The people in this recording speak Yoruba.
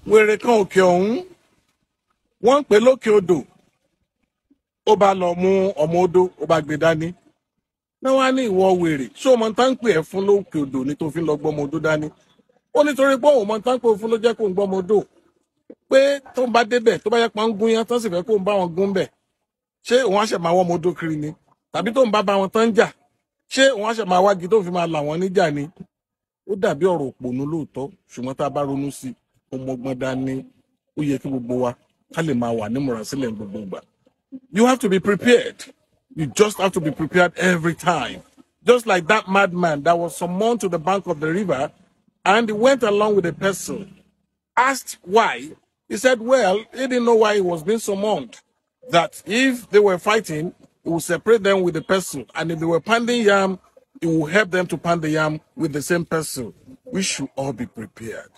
wèrè kan òkè ọ̀hún wọ́n ń pè lókè odò ó bá lọ mú ọmọ odò ó bá gbé dání náà wá ní ìwọ wèrè ṣé o mọ tá ń pè ẹ́ fún lókè odò ní tó fi ń lọ gbọ́mọ odò dání ó nítorí pé òun mọ tá ń pè fún ló jẹ́ kó ń gbọ́mọ odò pé tó ń bá débẹ̀ tó bá yẹ pa ń gún yán tán sì fẹ́ kó ń bá wọn gún bẹ̀ ṣé òun á ṣe máa wọ́n ọmọ odò kiri ni tàbí tó ń bá wọn tán jà ṣé òun á ṣe máa wági tó fi máa là wọ́n níjà ni ó dàbí ọ̀rọ̀ òpònú lóòótọ́ ṣùgbọ́n tá a bá ronú sí ọmọgbọ́n dání ó yẹ kí gbogbo wa ká lè máa wà nímúrasílẹ̀ gbogbo ìgbà. You have to be prepared. You just have to be prepared every time. Just like that madman that was summoned to the bank of the river and he went along with a person. Asked why, he said, well, he didn't know why he was being summoned. That if they were fighting, he would separate them with the person. And if they were pounding yam, it will help them to pound the yam with the same person. We should all be prepared.